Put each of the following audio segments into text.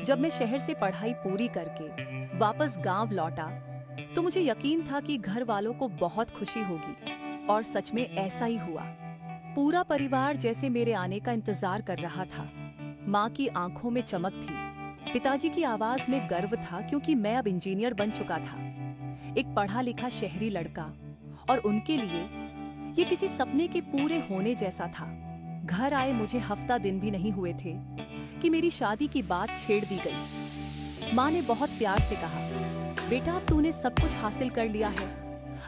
जब मैं शहर से पढ़ाई पूरी करके वापस गांव लौटा तो मुझे यकीन था कि घर वालों को बहुत खुशी होगी और सच में ऐसा ही हुआ। पूरा परिवार जैसे मेरे आने का इंतजार कर रहा था। माँ की आंखों में चमक थी, पिताजी की आवाज में गर्व था क्योंकि मैं अब इंजीनियर बन चुका था, एक पढ़ा लिखा शहरी लड़का। और उनके लिए ये किसी सपने के पूरे होने जैसा था। घर आए मुझे हफ्ता दिन भी नहीं हुए थे कि मेरी शादी की बात छेड़ दी गई। माँ ने बहुत प्यार से कहा, बेटा अब तूने सब कुछ हासिल कर लिया है,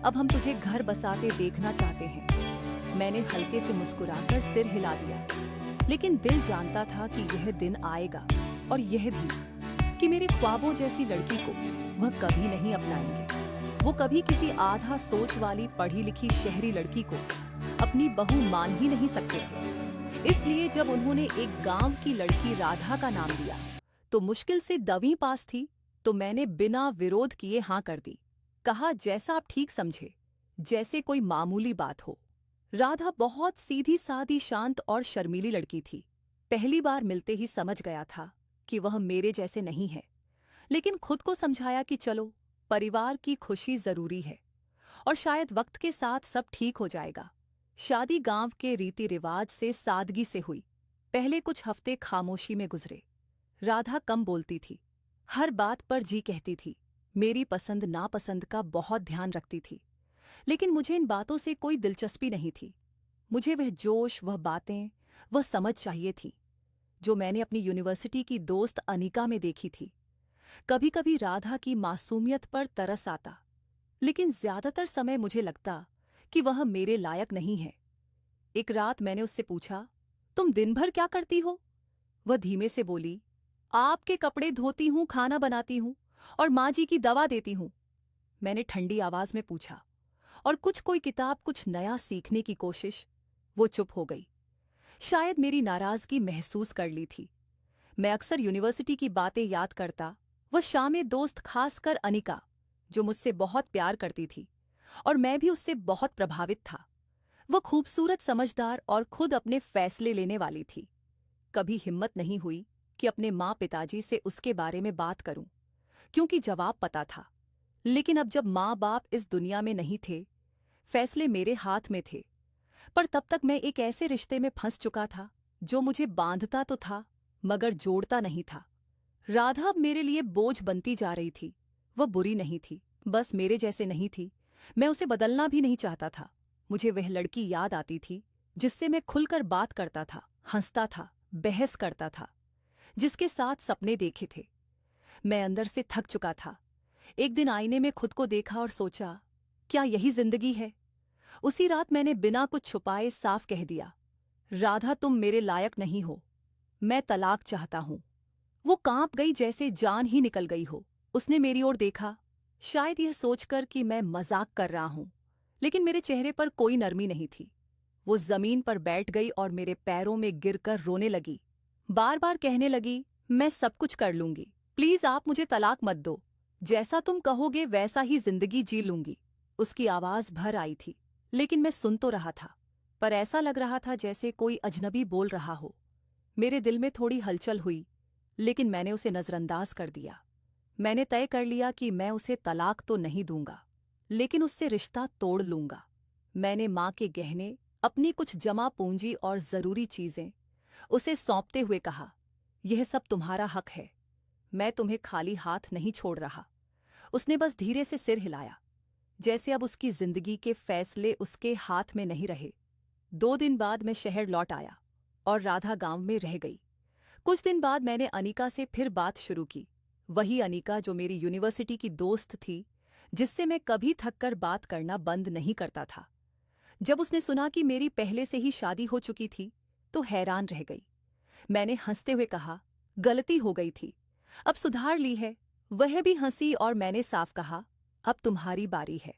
अब हम तुझे घर बसाते देखना चाहते हैं। मैंने हल्के से मुस्कुराकर सिर हिला दिया, लेकिन दिल जानता था कि यह दिन आएगा, और यह भी कि मेरे ख्वाबों जैसी लड़की को वह कभी नहीं अपनाएंगे। वो कभी किसी आधा सोच वाली पढ़ी लिखी शहरी लड़की को अपनी बहू मान ही नहीं सकते थे। इसलिए जब उन्होंने एक गांव की लड़की राधा का नाम दिया तो मुश्किल से 10वीं पास थी, तो मैंने बिना विरोध किए हाँ कर दी। कहा, जैसा आप ठीक समझे, जैसे कोई मामूली बात हो। राधा बहुत सीधी सादी शांत और शर्मीली लड़की थी। पहली बार मिलते ही समझ गया था कि वह मेरे जैसे नहीं है, लेकिन खुद को समझाया कि चलो, परिवार की खुशी जरूरी है और शायद वक्त के साथ सब ठीक हो जाएगा। शादी गांव के रीति रिवाज से सादगी से हुई। पहले कुछ हफ्ते खामोशी में गुजरे। राधा कम बोलती थी, हर बात पर जी कहती थी, मेरी पसंद नापसंद का बहुत ध्यान रखती थी, लेकिन मुझे इन बातों से कोई दिलचस्पी नहीं थी। मुझे वह जोश, वह बातें, वह समझ चाहिए थी जो मैंने अपनी यूनिवर्सिटी की दोस्त अनिका में देखी थी। कभी कभी राधा की मासूमियत पर तरस आता, लेकिन ज्यादातर समय मुझे लगता कि वह मेरे लायक नहीं है। एक रात मैंने उससे पूछा, तुम दिन भर क्या करती हो? वह धीमे से बोली, आपके कपड़े धोती हूं, खाना बनाती हूं और माँ जी की दवा देती हूं। मैंने ठंडी आवाज में पूछा, और कुछ कोई किताब, कुछ नया सीखने की कोशिश? वो चुप हो गई। शायद मेरी नाराजगी महसूस कर ली थी। मैं अक्सर यूनिवर्सिटी की बातें याद करता, वह शामें दोस्त, खासकर अनिका, जो मुझसे बहुत प्यार करती थी और मैं भी उससे बहुत प्रभावित था। वह खूबसूरत, समझदार और खुद अपने फैसले लेने वाली थी। कभी हिम्मत नहीं हुई कि अपने माँ पिताजी से उसके बारे में बात करूं, क्योंकि जवाब पता था। लेकिन अब जब माँ बाप इस दुनिया में नहीं थे, फैसले मेरे हाथ में थे। पर तब तक मैं एक ऐसे रिश्ते में फंस चुका था जो मुझे बांधता तो था मगर जोड़ता नहीं था। राधा अब मेरे लिए बोझ बनती जा रही थी। वह बुरी नहीं थी, बस मेरे जैसे नहीं थी। मैं उसे बदलना भी नहीं चाहता था। मुझे वह लड़की याद आती थी जिससे मैं खुलकर बात करता था, हंसता था, बहस करता था, जिसके साथ सपने देखे थे। मैं अंदर से थक चुका था। एक दिन आईने में खुद को देखा और सोचा, क्या यही जिंदगी है? उसी रात मैंने बिना कुछ छुपाए साफ कह दिया, राधा तुम मेरे लायक नहीं हो, मैं तलाक चाहता हूं। वो कांप गई जैसे जान ही निकल गई हो। उसने मेरी ओर देखा, शायद यह सोचकर कि मैं मजाक कर रहा हूं, लेकिन मेरे चेहरे पर कोई नरमी नहीं थी। वो जमीन पर बैठ गई और मेरे पैरों में गिरकर रोने लगी। बार बार कहने लगी, मैं सब कुछ कर लूंगी, प्लीज आप मुझे तलाक मत दो, जैसा तुम कहोगे वैसा ही जिंदगी जी लूंगी। उसकी आवाज भर आई थी, लेकिन मैं सुन तो रहा था, पर ऐसा लग रहा था जैसे कोई अजनबी बोल रहा हो। मेरे दिल में थोड़ी हलचल हुई, लेकिन मैंने उसे नजरअंदाज कर दिया। मैंने तय कर लिया कि मैं उसे तलाक तो नहीं दूंगा, लेकिन उससे रिश्ता तोड़ लूंगा। मैंने माँ के गहने, अपनी कुछ जमा पूंजी और जरूरी चीजें उसे सौंपते हुए कहा, यह सब तुम्हारा हक है, मैं तुम्हें खाली हाथ नहीं छोड़ रहा। उसने बस धीरे से सिर हिलाया, जैसे अब उसकी जिंदगी के फैसले उसके हाथ में नहीं रहे। 2 दिन बाद मैं शहर लौट आया और राधा गांव में रह गई। कुछ दिन बाद मैंने अनिका से फिर बात शुरू की। वही अनिका जो मेरी यूनिवर्सिटी की दोस्त थी, जिससे मैं कभी थककर बात करना बंद नहीं करता था। जब उसने सुना कि मेरी पहले से ही शादी हो चुकी थी, तो हैरान रह गई। मैंने हंसते हुए कहा, गलती हो गई थी, अब सुधार ली है। वह भी हंसी और मैंने साफ कहा, अब तुम्हारी बारी है।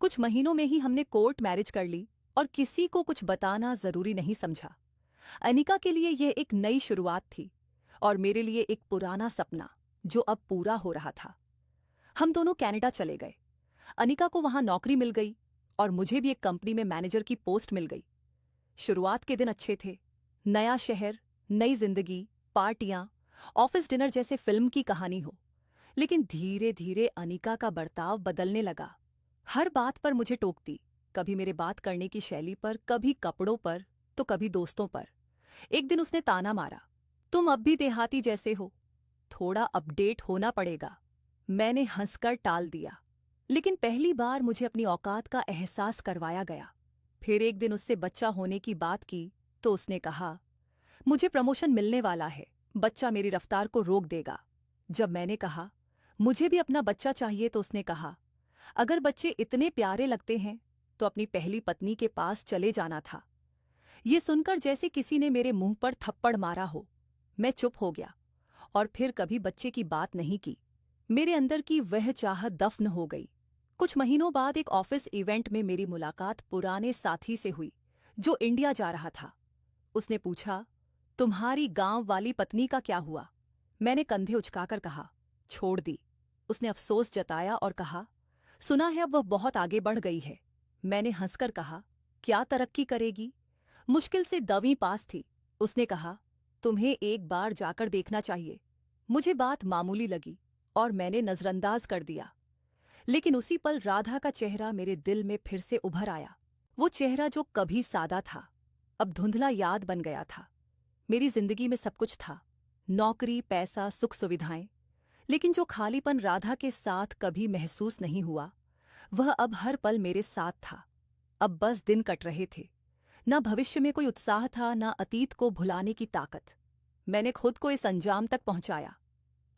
कुछ महीनों में ही हमने कोर्ट मैरिज कर ली और किसी को कुछ बताना जरूरी नहीं समझा। अनिका के लिए यह एक नई शुरुआत थी और मेरे लिए एक पुराना सपना जो अब पूरा हो रहा था। हम दोनों कनाडा चले गए। अनिका को वहां नौकरी मिल गई और मुझे भी एक कंपनी में मैनेजर की पोस्ट मिल गई। शुरुआत के दिन अच्छे थे। नया शहर, नई जिंदगी, पार्टियां ऑफिस डिनर जैसे फिल्म की कहानी हो। लेकिन धीरे धीरे अनिका का बर्ताव बदलने लगा। हर बात पर मुझे टोकती, कभी मेरे बात करने की शैली पर, कभी कपड़ों पर, तो कभी दोस्तों पर। एक दिन उसने ताना मारा, तुम अब भी देहाती जैसे हो, थोड़ा अपडेट होना पड़ेगा। मैंने हंसकर टाल दिया, लेकिन पहली बार मुझे अपनी औकात का एहसास करवाया गया। फिर एक दिन उससे बच्चा होने की बात की तो उसने कहा, मुझे प्रमोशन मिलने वाला है, बच्चा मेरी रफ्तार को रोक देगा। जब मैंने कहा मुझे भी अपना बच्चा चाहिए तो उसने कहा, अगर बच्चे इतने प्यारे लगते हैं तो अपनी पहली पत्नी के पास चले जाना था। ये सुनकर जैसे किसी ने मेरे मुंह पर थप्पड़ मारा हो। मैं चुप हो गया और फिर कभी बच्चे की बात नहीं की। मेरे अंदर की वह चाहत दफन हो गई। कुछ महीनों बाद एक ऑफिस इवेंट में मेरी मुलाकात पुराने साथी से हुई जो इंडिया जा रहा था। उसने पूछा, तुम्हारी गांव वाली पत्नी का क्या हुआ? मैंने कंधे उचकाकर कहा, छोड़ दी। उसने अफसोस जताया और कहा, सुना है अब वह बहुत आगे बढ़ गई है। मैंने हंसकर कहा, क्या तरक्की करेगी? मुश्किल से 10वीं पास थी। उसने कहा, तुम्हें एक बार जाकर देखना चाहिए। मुझे बात मामूली लगी और मैंने नजरअंदाज कर दिया। लेकिन उसी पल राधा का चेहरा मेरे दिल में फिर से उभर आया। वो चेहरा जो कभी सादा था, अब धुंधला याद बन गया था। मेरी जिंदगी में सब कुछ था, नौकरी, पैसा, सुख सुविधाएं, लेकिन जो खालीपन राधा के साथ कभी महसूस नहीं हुआ, वह अब हर पल मेरे साथ था। अब बस दिन कट रहे थे, ना भविष्य में कोई उत्साह था, ना अतीत को भुलाने की ताकत। मैंने खुद को इस अंजाम तक पहुंचाया,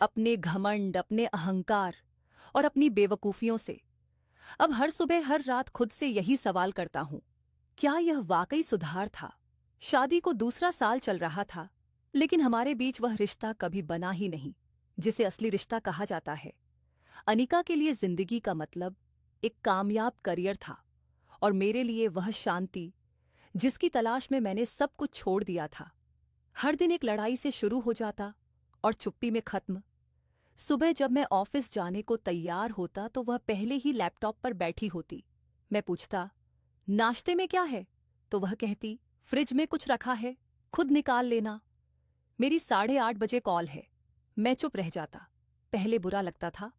अपने घमंड, अपने अहंकार और अपनी बेवकूफियों से। अब हर सुबह हर रात खुद से यही सवाल करता हूं, क्या यह वाकई सुधार था? शादी को दूसरा साल चल रहा था, लेकिन हमारे बीच वह रिश्ता कभी बना ही नहीं जिसे असली रिश्ता कहा जाता है। अनिका के लिए जिंदगी का मतलब एक कामयाब करियर था और मेरे लिए वह शांति जिसकी तलाश में मैंने सब कुछ छोड़ दिया था। हर दिन एक लड़ाई से शुरू हो जाता और चुप्पी में खत्म। सुबह जब मैं ऑफिस जाने को तैयार होता तो वह पहले ही लैपटॉप पर बैठी होती। मैं पूछता, नाश्ते में क्या है? तो वह कहती, फ्रिज में कुछ रखा है, खुद निकाल लेना। मेरी 8:30 बजे कॉल है। मैं चुप रह जाता। पहले बुरा लगता था,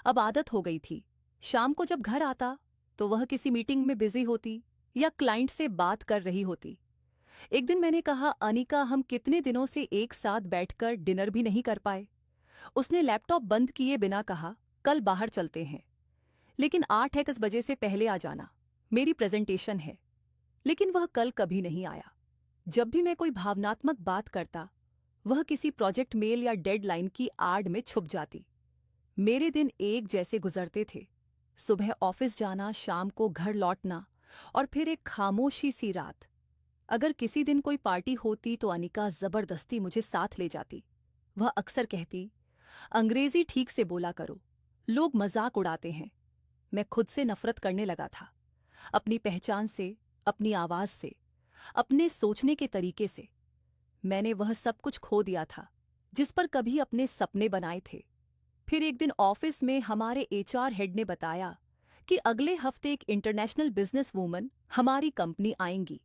अब आदत हो गई थी। शाम को जब घर आता तो वह किसी मीटिंग में बिजी होती या क्लाइंट से बात कर रही होती। एक दिन मैंने कहा, अनिका, हम कितने दिनों से एक साथ बैठकर डिनर भी नहीं कर पाए। उसने लैपटॉप बंद किए बिना कहा, कल बाहर चलते हैं, लेकिन 8:00 बजे से पहले आ जाना, मेरी प्रेजेंटेशन है। लेकिन वह कल कभी नहीं आया। जब भी मैं कोई भावनात्मक बात करता, वह किसी प्रोजेक्ट मेल या डेडलाइन की आड़ में छुप जाती। मेरे दिन एक जैसे गुजरते थे, सुबह ऑफिस जाना, शाम को घर लौटना और फिर एक खामोशी सी रात। अगर किसी दिन कोई पार्टी होती तो अनिका जबरदस्ती मुझे साथ ले जाती। वह अक्सर कहती, अंग्रेजी ठीक से बोला करो, लोग मजाक उड़ाते हैं। मैं खुद से नफरत करने लगा था, अपनी पहचान से, अपनी आवाज से, अपने सोचने के तरीके से। मैंने वह सब कुछ खो दिया था जिस पर कभी अपने सपने बनाए थे। फिर एक दिन ऑफिस में हमारे एचआर हेड ने बताया कि अगले हफ्ते एक इंटरनेशनल बिजनेस वूमन हमारी कंपनी आएंगी,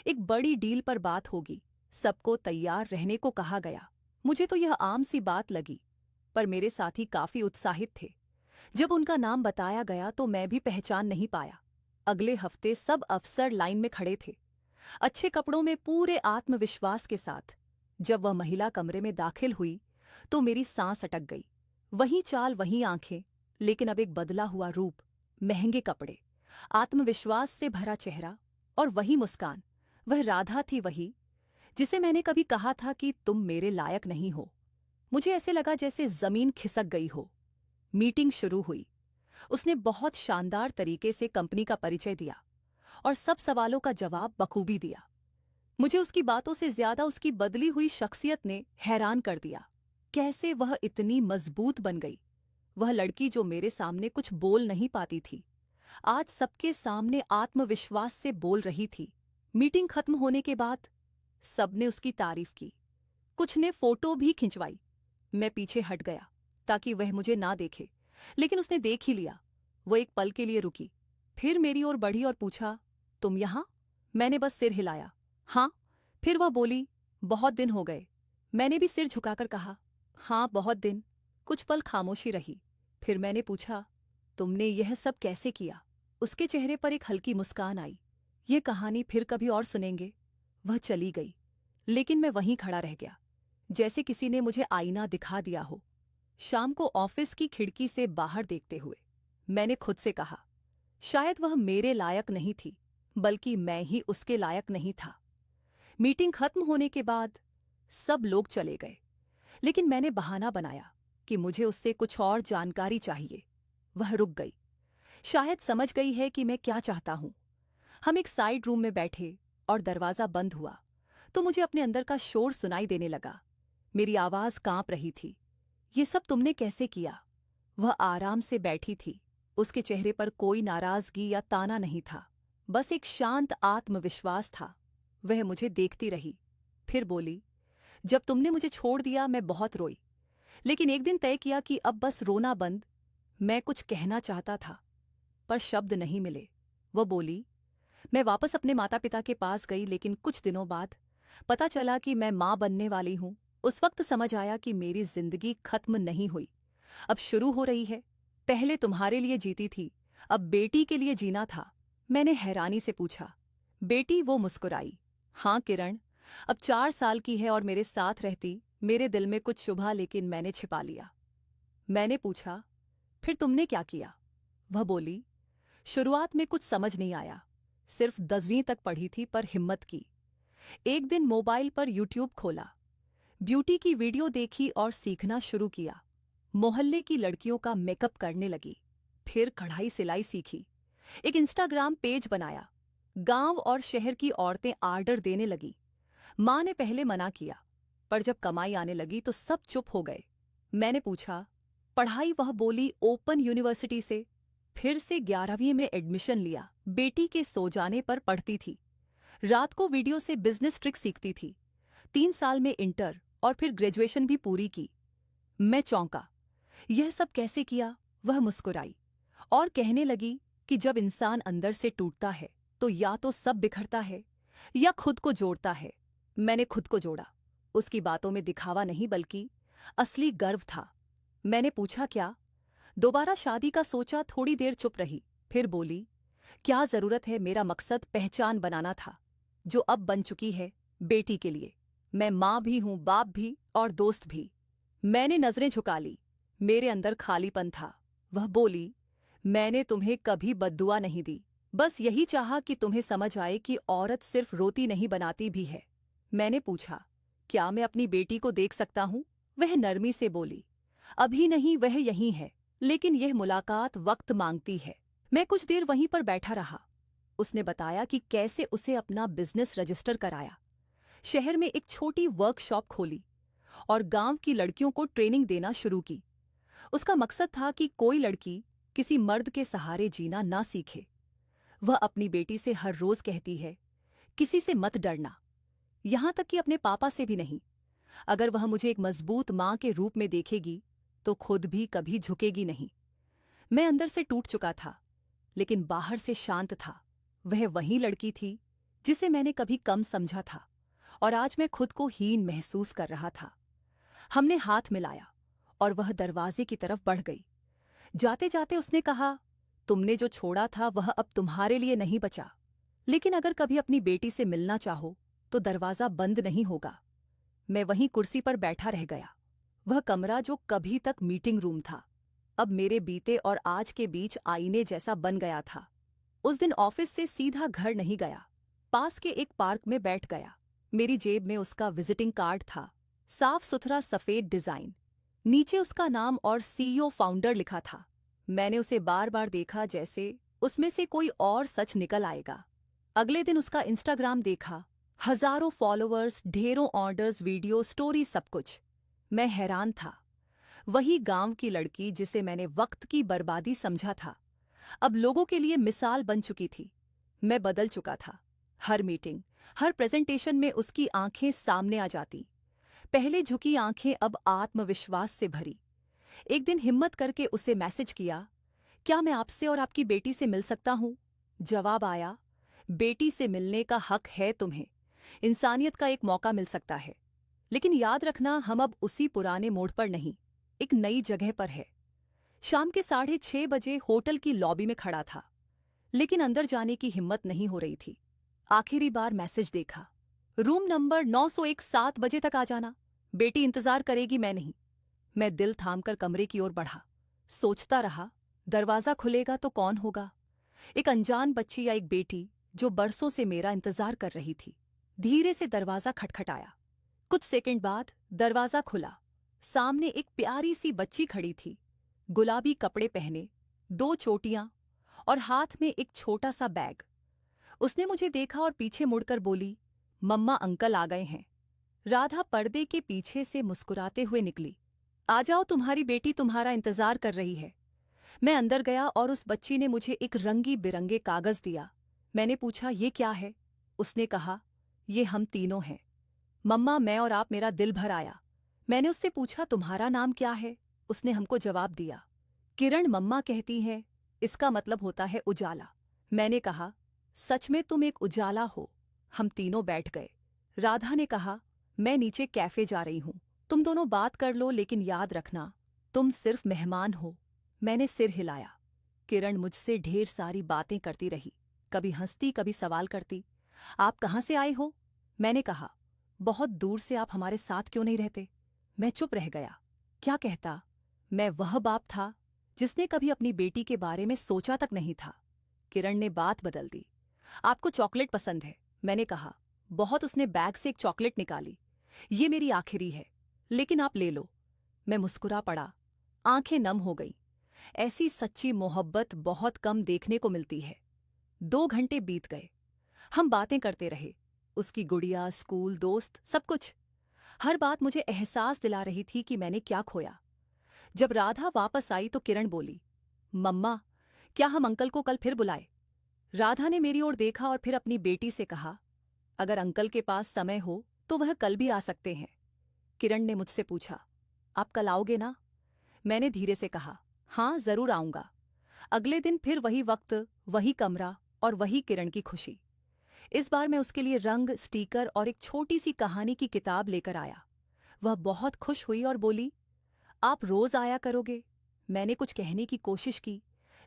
एक बड़ी डील पर बात होगी, सबको तैयार रहने को कहा गया। मुझे तो यह आम सी बात लगी, पर मेरे साथी काफी उत्साहित थे। जब उनका नाम बताया गया तो मैं भी पहचान नहीं पाया। अगले हफ्ते सब अफसर लाइन में खड़े थे, अच्छे कपड़ों में, पूरे आत्मविश्वास के साथ। जब वह महिला कमरे में दाखिल हुई तो मेरी सांस अटक गई। वही चाल, वही आंखें, लेकिन अब एक बदला हुआ रूप, महंगे कपड़े, आत्मविश्वास से भरा चेहरा और वही मुस्कान। वह राधा थी, वही जिसे मैंने कभी कहा था कि तुम मेरे लायक नहीं हो। मुझे ऐसे लगा जैसे जमीन खिसक गई हो। मीटिंग शुरू हुई। उसने बहुत शानदार तरीके से कंपनी का परिचय दिया और सब सवालों का जवाब बखूबी दिया। मुझे उसकी बातों से ज्यादा उसकी बदली हुई शख्सियत ने हैरान कर दिया। कैसे वह इतनी मजबूत बन गई? वह लड़की जो मेरे सामने कुछ बोल नहीं पाती थी, आज सबके सामने आत्मविश्वास से बोल रही थी। मीटिंग खत्म होने के बाद सबने उसकी तारीफ की, कुछ ने फोटो भी खिंचवाई। मैं पीछे हट गया ताकि वह मुझे ना देखे, लेकिन उसने देख ही लिया। वो एक पल के लिए रुकी, फिर मेरी ओर बढ़ी और पूछा, तुम यहां? मैंने बस सिर हिलाया, हाँ। फिर वह बोली, बहुत दिन हो गए। मैंने भी सिर झुकाकर कहा, हाँ, बहुत दिन। कुछ पल खामोशी रही। फिर मैंने पूछा, तुमने यह सब कैसे किया? उसके चेहरे पर एक हल्की मुस्कान आई। ये कहानी फिर कभी और सुनेंगे। वह चली गई, लेकिन मैं वहीं खड़ा रह गया, जैसे किसी ने मुझे आईना दिखा दिया हो। शाम को ऑफिस की खिड़की से बाहर देखते हुए मैंने खुद से कहा, शायद वह मेरे लायक नहीं थी, बल्कि मैं ही उसके लायक नहीं था। मीटिंग खत्म होने के बाद सब लोग चले गए, लेकिन मैंने बहाना बनाया कि मुझे उससे कुछ और जानकारी चाहिए। वह रुक गई, शायद समझ गई है कि मैं क्या चाहता हूं। हम एक साइड रूम में बैठे और दरवाजा बंद हुआ तो मुझे अपने अंदर का शोर सुनाई देने लगा। मेरी आवाज कांप रही थी। ये सब तुमने कैसे किया? वह आराम से बैठी थी। उसके चेहरे पर कोई नाराजगी या ताना नहीं था, बस एक शांत आत्मविश्वास था। वह मुझे देखती रही, फिर बोली, जब तुमने मुझे छोड़ दिया मैं बहुत रोई, लेकिन एक दिन तय किया कि अब बस रोना बंद। मैं कुछ कहना चाहता था, पर शब्द नहीं मिले। वह बोली, मैं वापस अपने माता पिता के पास गई, लेकिन कुछ दिनों बाद पता चला कि मैं मां बनने वाली हूं। उस वक्त समझ आया कि मेरी जिंदगी खत्म नहीं हुई, अब शुरू हो रही है। पहले तुम्हारे लिए जीती थी, अब बेटी के लिए जीना था। मैंने हैरानी से पूछा, बेटी? वो मुस्कुराई, हाँ किरण, अब 4 साल की है और मेरे साथ रहती। मेरे दिल में कुछ शुभा, लेकिन मैंने छिपा लिया। मैंने पूछा, फिर तुमने क्या किया? वह बोली, शुरुआत में कुछ समझ नहीं आया, सिर्फ 10वीं तक पढ़ी थी, पर हिम्मत की। एक दिन मोबाइल पर यूट्यूब खोला, ब्यूटी की वीडियो देखी और सीखना शुरू किया। मोहल्ले की लड़कियों का मेकअप करने लगी। फिर कढ़ाई सिलाई सीखी, एक इंस्टाग्राम पेज बनाया। गांव और शहर की औरतें आर्डर देने लगी। मां ने पहले मना किया, पर जब कमाई आने लगी तो सब चुप हो गए। मैंने पूछा, पढ़ाई? वह बोली, ओपन यूनिवर्सिटी से। फिर से 11वीं में एडमिशन लिया। बेटी के सो जाने पर पढ़ती थी, रात को वीडियो से बिजनेस ट्रिक सीखती थी। 3 साल में इंटर और फिर ग्रेजुएशन भी पूरी की। मैं चौंका, यह सब कैसे किया? वह मुस्कुराई और कहने लगी कि जब इंसान अंदर से टूटता है तो या तो सब बिखरता है या खुद को जोड़ता है। मैंने खुद को जोड़ा। उसकी बातों में दिखावा नहीं, बल्कि असली गर्व था। मैंने पूछा, क्या? दोबारा शादी का सोचा। थोड़ी देर चुप रही, फिर बोली, क्या जरूरत है? मेरा मकसद पहचान बनाना था, जो अब बन चुकी है, बेटी के लिए। मैं मां भी हूं, बाप भी और दोस्त भी। मैंने नजरें झुका ली, मेरे अंदर खालीपन था। वह बोली, मैंने तुम्हें कभी बद्दुआ नहीं दी, बस यही चाहा कि तुम्हें समझ आए कि औरत सिर्फ रोती नहीं, बनाती भी है। मैंने पूछा, क्या मैं अपनी बेटी को देख सकता हूं? वह नरमी से बोली, अभी नहीं, वह यहीं है, लेकिन यह मुलाकात वक्त मांगती है। मैं कुछ देर वहीं पर बैठा रहा। उसने बताया कि कैसे उसे अपना बिजनेस रजिस्टर कराया, शहर में एक छोटी वर्कशॉप खोली और गांव की लड़कियों को ट्रेनिंग देना शुरू की। उसका मकसद था कि कोई लड़की किसी मर्द के सहारे जीना ना सीखे। वह अपनी बेटी से हर रोज कहती है, किसी से मत डरना, यहां तक कि अपने पापा से भी नहीं। अगर वह मुझे एक मजबूत मां के रूप में देखेगी तो खुद भी कभी झुकेगी नहीं। मैं अंदर से टूट चुका था, लेकिन बाहर से शांत था। वह वही लड़की थी जिसे मैंने कभी कम समझा था, और आज मैं खुद को हीन महसूस कर रहा था। हमने हाथ मिलाया और वह दरवाजे की तरफ बढ़ गई। जाते जाते उसने कहा, तुमने जो छोड़ा था वह अब तुम्हारे लिए नहीं बचा, लेकिन अगर कभी अपनी बेटी से मिलना चाहो तो दरवाजा बंद नहीं होगा। मैं वहीं कुर्सी पर बैठा रह गया। वह कमरा जो कभी तक मीटिंग रूम था, अब मेरे बीते और आज के बीच आईने जैसा बन गया था। उस दिन ऑफिस से सीधा घर नहीं गया, पास के एक पार्क में बैठ गया। मेरी जेब में उसका विजिटिंग कार्ड था, साफ सुथरा सफेद डिजाइन, नीचे उसका नाम और सीईओ फाउंडर लिखा था। मैंने उसे बार बार देखा, जैसे उसमें से कोई और सच निकल आएगा। अगले दिन उसका इंस्टाग्राम देखा, हजारों फॉलोअर्स, ढेरों ऑर्डर्स, वीडियो, स्टोरी, सब कुछ। मैं हैरान था। वही गांव की लड़की जिसे मैंने वक्त की बर्बादी समझा था, अब लोगों के लिए मिसाल बन चुकी थी। मैं बदल चुका था। हर मीटिंग, हर प्रेजेंटेशन में उसकी आंखें सामने आ जाती। पहले झुकी आंखें अब आत्मविश्वास से भरी। एक दिन हिम्मत करके उसे मैसेज किया, क्या मैं आपसे और आपकी बेटी से मिल सकता हूं? जवाब आया, बेटी से मिलने का हक है तुम्हें, इंसानियत का एक मौका मिल सकता है, लेकिन याद रखना, हम अब उसी पुराने मोड़ पर नहीं, एक नई जगह पर है। शाम के 6:30 बजे होटल की लॉबी में खड़ा था, लेकिन अंदर जाने की हिम्मत नहीं हो रही थी। आखिरी बार मैसेज देखा, रूम नंबर 901 7 बजे तक आ जाना, बेटी इंतजार करेगी, मैं नहीं। मैं दिल थामकर कमरे की ओर बढ़ा। सोचता रहा, दरवाजा खुलेगा तो कौन होगा? एक अनजान बच्ची या एक बेटी जो बरसों से मेरा इंतजार कर रही थी। धीरे से दरवाजा खटखटाया। कुछ सेकंड बाद दरवाजा खुला। सामने एक प्यारी सी बच्ची खड़ी थी, गुलाबी कपड़े पहने, 2 चोटियां और हाथ में एक छोटा सा बैग। उसने मुझे देखा और पीछे मुड़कर बोली, मम्मा अंकल आ गए हैं। राधा पर्दे के पीछे से मुस्कुराते हुए निकली। आ जाओ, तुम्हारी बेटी तुम्हारा इंतजार कर रही है। मैं अंदर गया और उस बच्ची ने मुझे एक रंगी बिरंगे कागज दिया। मैंने पूछा, ये क्या है? उसने कहा, ये हम तीनों हैं। मम्मा, मैं और आप, मेरा दिल भर आया। मैंने उससे पूछा, तुम्हारा नाम क्या है? उसने हमको जवाब दिया, किरण। मम्मा कहती हैं, इसका मतलब होता है उजाला। मैंने कहा, सच में तुम एक उजाला हो। हम तीनों बैठ गए। राधा ने कहा, मैं नीचे कैफे जा रही हूं, तुम दोनों बात कर लो, लेकिन याद रखना, तुम सिर्फ मेहमान हो। मैंने सिर हिलाया। किरण मुझसे ढेर सारी बातें करती रही, कभी हंसती, कभी सवाल करती। आप कहाँ से आए हो? मैंने कहा, बहुत दूर से। आप हमारे साथ क्यों नहीं रहते? मैं चुप रह गया। क्या कहता? मैं वह बाप था जिसने कभी अपनी बेटी के बारे में सोचा तक नहीं था। किरण ने बात बदल दी। आपको चॉकलेट पसंद है? मैंने कहा, बहुत। उसने बैग से एक चॉकलेट निकाली। ये मेरी आखिरी है, लेकिन आप ले लो। मैं मुस्कुरा पड़ा, आंखें नम हो गई। ऐसी सच्ची मोहब्बत बहुत कम देखने को मिलती है। 2 घंटे बीत गए। हम बातें करते रहे, उसकी गुड़िया, स्कूल, दोस्त, सब कुछ। हर बात मुझे एहसास दिला रही थी कि मैंने क्या खोया। जब राधा वापस आई तो किरण बोली, मम्मा, क्या हम अंकल को कल फिर बुलाए? राधा ने मेरी ओर देखा और फिर अपनी बेटी से कहा, अगर अंकल के पास समय हो तो वह कल भी आ सकते हैं। किरण ने मुझसे पूछा, आप कल आओगे ना? मैंने धीरे से कहा, हाँ, जरूर आऊंगा। अगले दिन फिर वही वक्त, वही कमरा और वही किरण की खुशी। इस बार मैं उसके लिए रंग, स्टीकर और एक छोटी सी कहानी की किताब लेकर आया। वह बहुत खुश हुई और बोली, आप रोज आया करोगे? मैंने कुछ कहने की कोशिश की,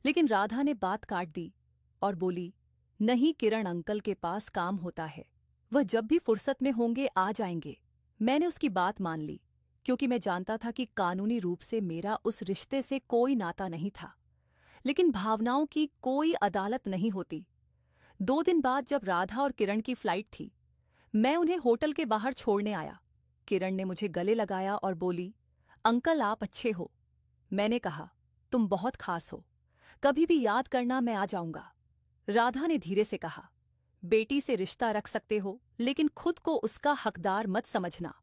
लेकिन राधा ने बात काट दी और बोली, नहीं किरण, अंकल के पास काम होता है, वह जब भी फुर्सत में होंगे आ जाएंगे। मैंने उसकी बात मान ली, क्योंकि मैं जानता था कि कानूनी रूप से मेरा उस रिश्ते से कोई नाता नहीं था, लेकिन भावनाओं की कोई अदालत नहीं होती। 2 दिन बाद जब राधा और किरण की फ्लाइट थी, मैं उन्हें होटल के बाहर छोड़ने आया। किरण ने मुझे गले लगाया और बोली, अंकल आप अच्छे हो। मैंने कहा, तुम बहुत खास हो, कभी भी याद करना, मैं आ जाऊंगा। राधा ने धीरे से कहा, बेटी से रिश्ता रख सकते हो, लेकिन खुद को उसका हकदार मत समझना।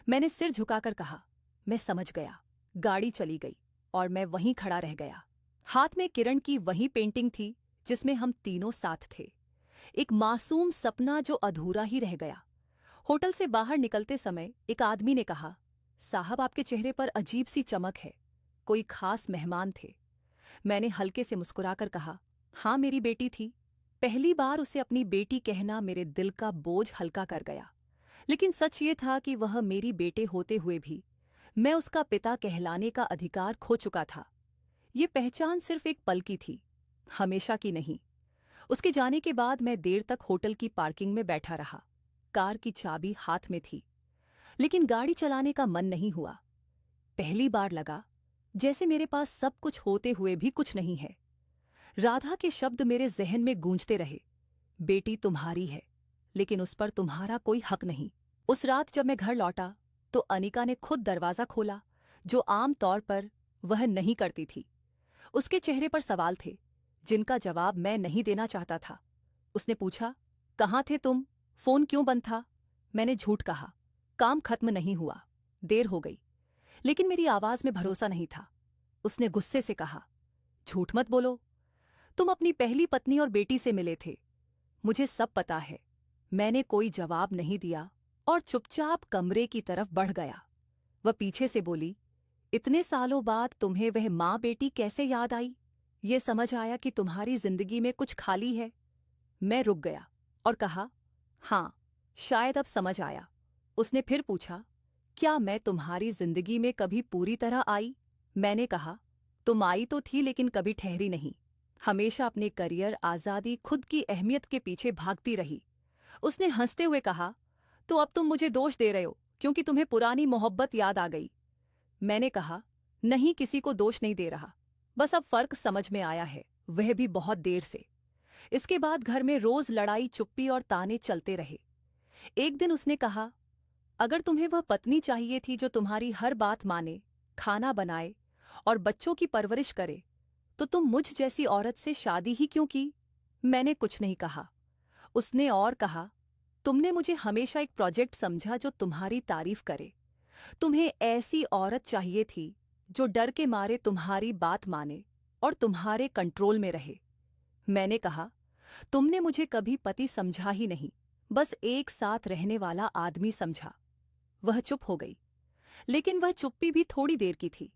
मैंने सिर झुकाकर कहा, मैं समझ गया। गाड़ी चली गई और मैं वहीं खड़ा रह गया। हाथ में किरण की वही पेंटिंग थी जिसमें हम तीनों साथ थे। एक मासूम सपना जो अधूरा ही रह गया। होटल से बाहर निकलते समय एक आदमी ने कहा, साहब आपके चेहरे पर अजीब सी चमक है, कोई खास मेहमान थे? मैंने हल्के से मुस्कुराकर कहा, हाँ, मेरी बेटी थी। पहली बार उसे अपनी बेटी कहना मेरे दिल का बोझ हल्का कर गया। लेकिन सच ये था कि वह मेरी बेटे होते हुए भी मैं उसका पिता कहलाने का अधिकार खो चुका था। ये पहचान सिर्फ एक पल की थी, हमेशा की नहीं। उसके जाने के बाद मैं देर तक होटल की पार्किंग में बैठा रहा। कार की चाबी हाथ में थी, लेकिन गाड़ी चलाने का मन नहीं हुआ। पहली बार लगा जैसे मेरे पास सब कुछ होते हुए भी कुछ नहीं है। राधा के शब्द मेरे जहन में गूंजते रहे, बेटी तुम्हारी है, लेकिन उस पर तुम्हारा कोई हक नहीं। उस रात जब मैं घर लौटा तो अनिका ने खुद दरवाजा खोला, जो आम तौर पर वह नहीं करती थी। उसके चेहरे पर सवाल थे जिनका जवाब मैं नहीं देना चाहता था। उसने पूछा, कहाँ थे तुम? फोन क्यों बंद था? मैंने झूठ कहा, काम खत्म नहीं हुआ, देर हो गई। लेकिन मेरी आवाज में भरोसा नहीं था। उसने गुस्से से कहा, झूठ मत बोलो, तुम अपनी पहली पत्नी और बेटी से मिले थे। मुझे सब पता है। मैंने कोई जवाब नहीं दिया और चुपचाप कमरे की तरफ बढ़ गया। वह पीछे से बोली, इतने सालों बाद तुम्हें वह माँ बेटी कैसे याद आई? ये समझ आया कि तुम्हारी जिंदगी में कुछ खाली है? मैं रुक गया और कहा, हाँ, शायद अब समझ आया। उसने फिर पूछा, क्या मैं तुम्हारी जिंदगी में कभी पूरी तरह आई? मैंने कहा, तुम आई तो थी लेकिन कभी ठहरी नहीं। हमेशा अपने करियर, आज़ादी, खुद की अहमियत के पीछे भागती रही। उसने हंसते हुए कहा, तो अब तुम मुझे दोष दे रहे हो क्योंकि तुम्हें पुरानी मोहब्बत याद आ गई। मैंने कहा, नहीं, किसी को दोष नहीं दे रहा, बस अब फर्क समझ में आया है, वह भी बहुत देर से। इसके बाद घर में रोज लड़ाई, चुप्पी और ताने चलते रहे। एक दिन उसने कहा, अगर तुम्हें वह पत्नी चाहिए थी जो तुम्हारी हर बात माने, खाना बनाए और बच्चों की परवरिश करे, तो तुम मुझ जैसी औरत से शादी ही क्यों की? मैंने कुछ नहीं कहा। उसने और कहा, तुमने मुझे हमेशा एक प्रोजेक्ट समझा जो तुम्हारी तारीफ करे। तुम्हें ऐसी औरत चाहिए थी जो डर के मारे तुम्हारी बात माने और तुम्हारे कंट्रोल में रहे। मैंने कहा, तुमने मुझे कभी पति समझा ही नहीं, बस एक साथ रहने वाला आदमी समझा। वह चुप हो गई, लेकिन वह चुप्पी भी थोड़ी देर की थी।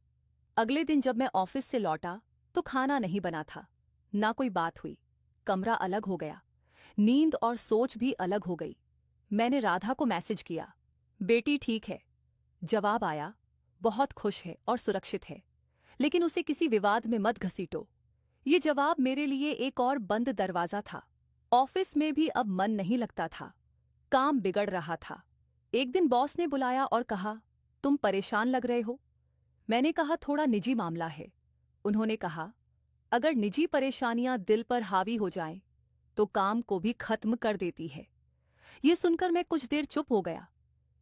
अगले दिन जब मैं ऑफिस से लौटा तो खाना नहीं बना था, ना कोई बात हुई। कमरा अलग हो गया, नींद और सोच भी अलग हो गई। मैंने राधा को मैसेज किया, बेटी ठीक है? जवाब आया, बहुत खुश है और सुरक्षित है, लेकिन उसे किसी विवाद में मत घसीटो। ये जवाब मेरे लिए एक और बंद दरवाजा था। ऑफिस में भी अब मन नहीं लगता था, काम बिगड़ रहा था। एक दिन बॉस ने बुलाया और कहा, तुम परेशान लग रहे हो। मैंने कहा, थोड़ा निजी मामला है। उन्होंने कहा, अगर निजी परेशानियां दिल पर हावी हो जाएं, तो काम को भी खत्म कर देती है। ये सुनकर मैं कुछ देर चुप हो गया।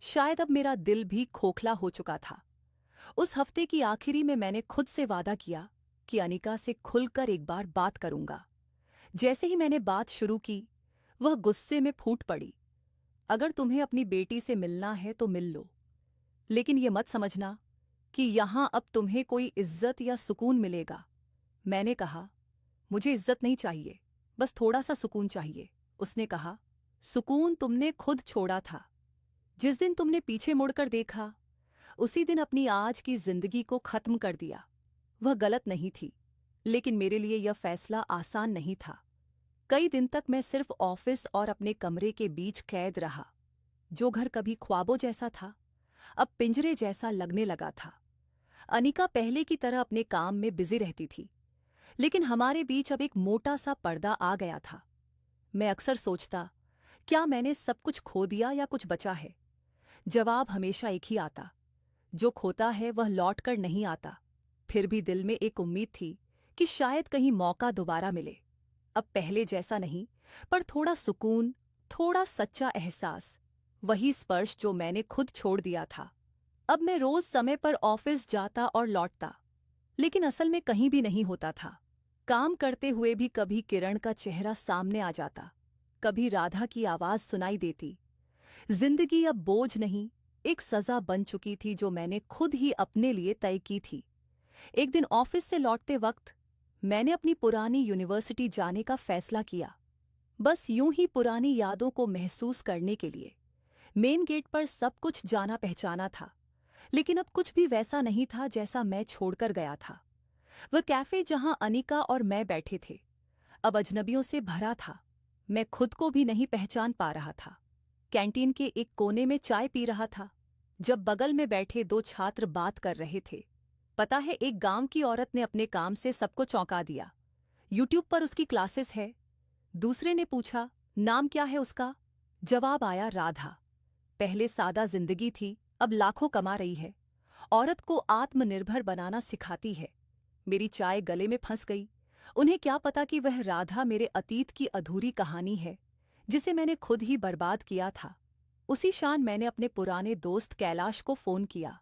शायद अब मेरा दिल भी खोखला हो चुका था। उस हफ्ते की आखिरी में मैंने खुद से वादा किया कि अनिका से खुलकर एक बार बात करूंगा। जैसे ही मैंने बात शुरू की, वह गुस्से में फूट पड़ी। अगर तुम्हें अपनी बेटी से मिलना है तो मिल लो, लेकिन ये मत समझना कि यहां अब तुम्हें कोई इज्जत या सुकून मिलेगा। मैंने कहा, मुझे इज्जत नहीं चाहिए, बस थोड़ा सा सुकून चाहिए। उसने कहा, सुकून तुमने खुद छोड़ा था। जिस दिन तुमने पीछे मुड़कर देखा, उसी दिन अपनी आज की जिंदगी को खत्म कर दिया। वह गलत नहीं थी, लेकिन मेरे लिए यह फैसला आसान नहीं था। कई दिन तक मैं सिर्फ ऑफिस और अपने कमरे के बीच कैद रहा। जो घर कभी ख्वाबों जैसा था, अब पिंजरे जैसा लगने लगा था। अनिका पहले की तरह अपने काम में बिजी रहती थी, लेकिन हमारे बीच अब एक मोटा सा पर्दा आ गया था। मैं अक्सर सोचता, क्या मैंने सब कुछ खो दिया या कुछ बचा है? जवाब हमेशा एक ही आता, जो खोता है वह लौट कर नहीं आता। फिर भी दिल में एक उम्मीद थी कि शायद कहीं मौका दोबारा मिले। अब पहले जैसा नहीं, पर थोड़ा सुकून, थोड़ा सच्चा एहसास, वही स्पर्श जो मैंने खुद छोड़ दिया था। अब मैं रोज समय पर ऑफिस जाता और लौटता, लेकिन असल में कहीं भी नहीं होता था। काम करते हुए भी कभी किरण का चेहरा सामने आ जाता, कभी राधा की आवाज सुनाई देती। जिंदगी अब बोझ नहीं, एक सजा बन चुकी थी जो मैंने खुद ही अपने लिए तय की थी। एक दिन ऑफिस से लौटते वक्त मैंने अपनी पुरानी यूनिवर्सिटी जाने का फैसला किया, बस यूं ही पुरानी यादों को महसूस करने के लिए। मेन गेट पर सब कुछ जाना पहचाना था, लेकिन अब कुछ भी वैसा नहीं था जैसा मैं छोड़कर गया था। वह कैफे जहां अनिका और मैं बैठे थे, अब अजनबियों से भरा था। मैं खुद को भी नहीं पहचान पा रहा था। कैंटीन के एक कोने में चाय पी रहा था, जब बगल में बैठे दो छात्र बात कर रहे थे। पता है, एक गांव की औरत ने अपने काम से सबको चौंका दिया। यूट्यूब पर उसकी क्लासेस है। दूसरे ने पूछा, नाम क्या है उसका? जवाब आया, राधा। पहले सादा जिंदगी थी, अब लाखों कमा रही है। औरत को आत्मनिर्भर बनाना सिखाती है। मेरी चाय गले में फंस गई। उन्हें क्या पता कि वह राधा मेरे अतीत की अधूरी कहानी है, जिसे मैंने खुद ही बर्बाद किया था। उसी शान मैंने अपने पुराने दोस्त कैलाश को फोन किया।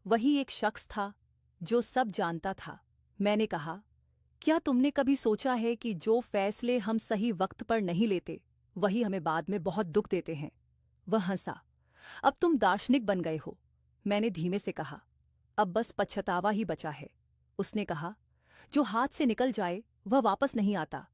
वही एक शख्स था जो सब जानता था। मैंने कहा, क्या तुमने कभी सोचा है कि जो फैसले हम सही वक्त पर नहीं लेते, वही हमें बाद में बहुत दुख देते हैं? वह हंसा, अब तुम दार्शनिक बन गए हो। मैंने धीमे से कहा, अब बस पछतावा ही बचा है। उसने कहा, जो हाथ से निकल जाए वह वापस नहीं आता,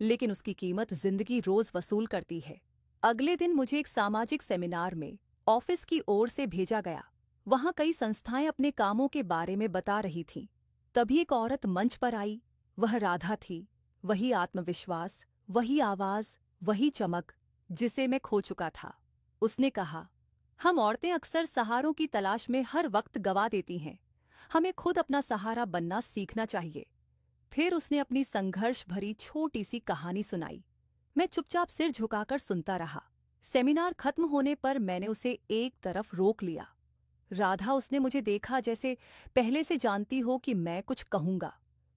लेकिन उसकी कीमत जिंदगी रोज वसूल करती है। अगले दिन मुझे एक सामाजिक सेमिनार में ऑफिस की ओर से भेजा गया। वहां कई संस्थाएं अपने कामों के बारे में बता रही थीं। तभी एक औरत मंच पर आई। वह राधा थी। वही आत्मविश्वास, वही आवाज, वही चमक, जिसे मैं खो चुका था। उसने कहा, हम औरतें अक्सर सहारों की तलाश में हर वक्त गवा देती हैं। हमें खुद अपना सहारा बनना सीखना चाहिए। फिर उसने अपनी संघर्ष भरी छोटी सी कहानी सुनाई। मैं चुपचाप सिर झुकाकर सुनता रहा। सेमिनार खत्म होने पर मैंने उसे एक तरफ रोक लिया। राधा, उसने मुझे देखा जैसे पहले से जानती हो कि मैं कुछ कहूंगा।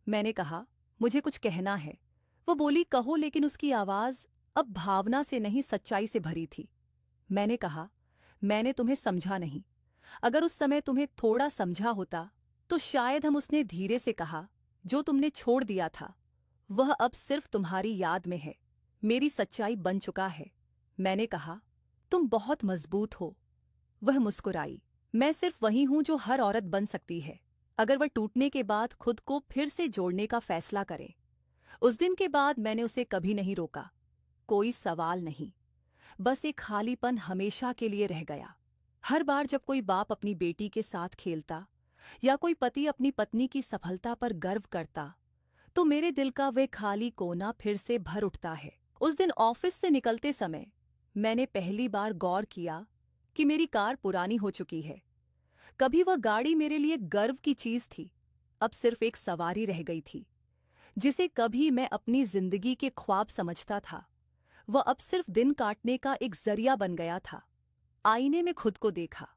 मैंने कहा, मुझे कुछ कहना है। वो बोली, कहो, लेकिन उसकी आवाज अब भावना से नहीं सच्चाई से भरी थी। मैंने कहा, मैंने तुम्हें समझा नहीं। अगर उस समय तुम्हें थोड़ा समझा होता तो शायद हम। उसने धीरे से कहा, जो तुमने छोड़ दिया था वह अब सिर्फ तुम्हारी याद में है, मेरी सच्चाई बन चुका है। मैंने कहा, तुम बहुत मजबूत हो। वह मुस्कुराई। मैं सिर्फ वही हूं जो हर औरत बन सकती है, अगर वह टूटने के बाद खुद को फिर से जोड़ने का फैसला करे। उस दिन के बाद मैंने उसे कभी नहीं रोका। कोई सवाल नहीं, बस एक खालीपन हमेशा के लिए रह गया। हर बार जब कोई बाप अपनी बेटी के साथ खेलता या कोई पति अपनी पत्नी की सफलता पर गर्व करता तो मेरे दिल का वह खाली कोना फिर से भर उठता है। उस दिन ऑफिस से निकलते समय मैंने पहली बार गौर किया कि मेरी कार पुरानी हो चुकी है। कभी वह गाड़ी मेरे लिए गर्व की चीज थी, अब सिर्फ एक सवारी रह गई थी। जिसे कभी मैं अपनी जिंदगी के ख्वाब समझता था, वह अब सिर्फ दिन काटने का एक जरिया बन गया था। आईने में खुद को देखा।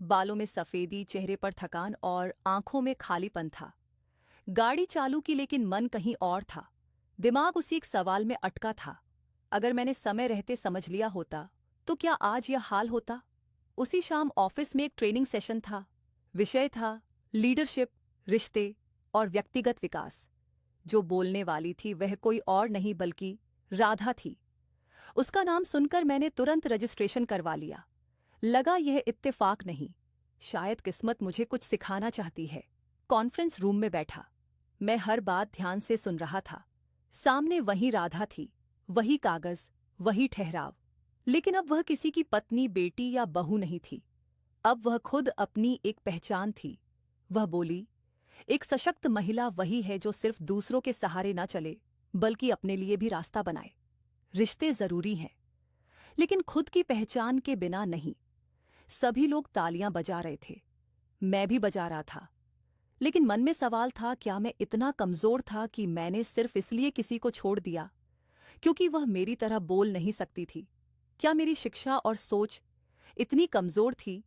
बालों में सफेदी, चेहरे पर थकान और आंखों में खालीपन था। गाड़ी चालू की, लेकिन मन कहीं और था। दिमाग उसी एक सवाल में अटका था। अगर मैंने समय रहते समझ लिया होता तो क्या आज यह हाल होता? उसी शाम ऑफिस में एक ट्रेनिंग सेशन था। विषय था लीडरशिप, रिश्ते और व्यक्तिगत विकास। जो बोलने वाली थी वह कोई और नहीं बल्कि राधा थी। उसका नाम सुनकर मैंने तुरंत रजिस्ट्रेशन करवा लिया। लगा यह इत्तेफाक नहीं, शायद किस्मत मुझे कुछ सिखाना चाहती है। कॉन्फ्रेंस रूम में बैठा, मैं हर बात ध्यान से सुन रहा था। सामने वही राधा थी, वही कागज, वही ठहराव। लेकिन अब वह किसी की पत्नी, बेटी या बहू नहीं थी। अब वह खुद अपनी एक पहचान थी। वह बोली, एक सशक्त महिला वही है जो सिर्फ दूसरों के सहारे न चले बल्कि अपने लिए भी रास्ता बनाए। रिश्ते जरूरी हैं, लेकिन खुद की पहचान के बिना नहीं। सभी लोग तालियां बजा रहे थे, मैं भी बजा रहा था। लेकिन मन में सवाल था, क्या मैं इतना कमजोर था कि मैंने सिर्फ इसलिए किसी को छोड़ दिया क्योंकि वह मेरी तरह बोल नहीं सकती थी? क्या मेरी शिक्षा और सोच इतनी कमजोर थी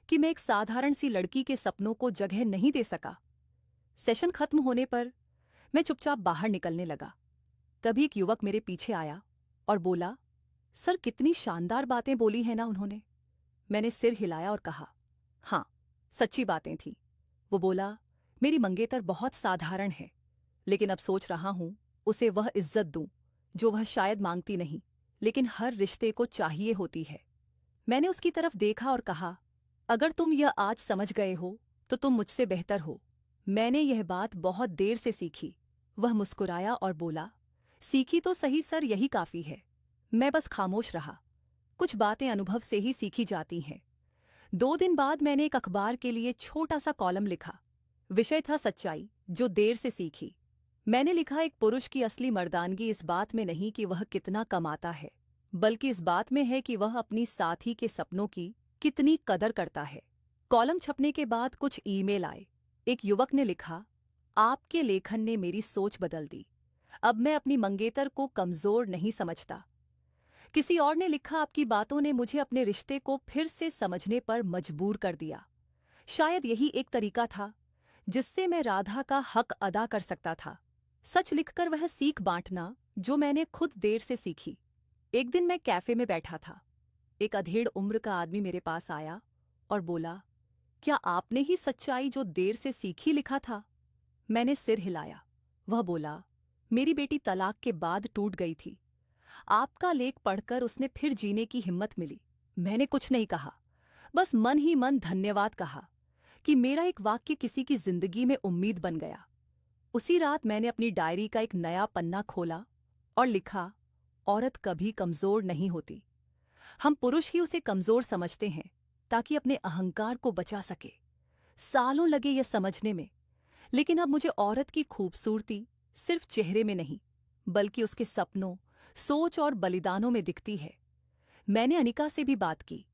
कि मैं एक साधारण सी लड़की के सपनों को जगह नहीं दे सका? सेशन खत्म होने पर मैं चुपचाप बाहर निकलने लगा। तभी एक युवक मेरे पीछे आया और बोला, सर, कितनी शानदार बातें बोली हैं ना उन्होंने। मैंने सिर हिलाया और कहा, हाँ, सच्ची बातें थी। वो बोला, मेरी मंगेतर बहुत साधारण है, लेकिन अब सोच रहा हूं उसे वह इज्जत दूं जो वह शायद मांगती नहीं, लेकिन हर रिश्ते को चाहिए होती है। मैंने उसकी तरफ देखा और कहा, अगर तुम यह आज समझ गए हो तो तुम मुझसे बेहतर हो। मैंने यह बात बहुत देर से सीखी। वह मुस्कुराया और बोला, सीखी तो सही सर, यही काफी है। मैं बस खामोश रहा। कुछ बातें अनुभव से ही सीखी जाती हैं। 2 दिन बाद मैंने एक अखबार के लिए छोटा सा कॉलम लिखा। विषय था सच्चाई जो देर से सीखी। मैंने लिखा, एक पुरुष की असली मर्दानगी इस बात में नहीं कि वह कितना कमाता है, बल्कि इस बात में है कि वह अपनी साथी के सपनों की कितनी कदर करता है। कॉलम छपने के बाद कुछ ईमेल आए। एक युवक ने लिखा, आपके लेखन ने मेरी सोच बदल दी। अब मैं अपनी मंगेतर को कमजोर नहीं समझता। किसी और ने लिखा, आपकी बातों ने मुझे अपने रिश्ते को फिर से समझने पर मजबूर कर दिया। शायद यही एक तरीका था जिससे मैं राधा का हक अदा कर सकता था। सच लिखकर वह सीख बांटना जो मैंने खुद देर से सीखी। एक दिन मैं कैफे में बैठा था। एक अधेड़ उम्र का आदमी मेरे पास आया और बोला, क्या आपने ही सच्चाई जो देर से सीखी लिखा था? मैंने सिर हिलाया। वह बोला, मेरी बेटी तलाक के बाद टूट गई थी। आपका लेख पढ़कर उसने फिर जीने की हिम्मत मिली। मैंने कुछ नहीं कहा, बस मन ही मन धन्यवाद कहा कि मेरा एक वाक्य किसी की जिंदगी में उम्मीद बन गया। उसी रात मैंने अपनी डायरी का एक नया पन्ना खोला और लिखा, औरत कभी कमजोर नहीं होती। हम पुरुष ही उसे कमजोर समझते हैं ताकि अपने अहंकार को बचा सके। सालों लगे यह समझने में, लेकिन अब मुझे औरत की खूबसूरती सिर्फ चेहरे में नहीं बल्कि उसके सपनों, सोच और बलिदानों में दिखती है। मैंने अनिका से भी बात की।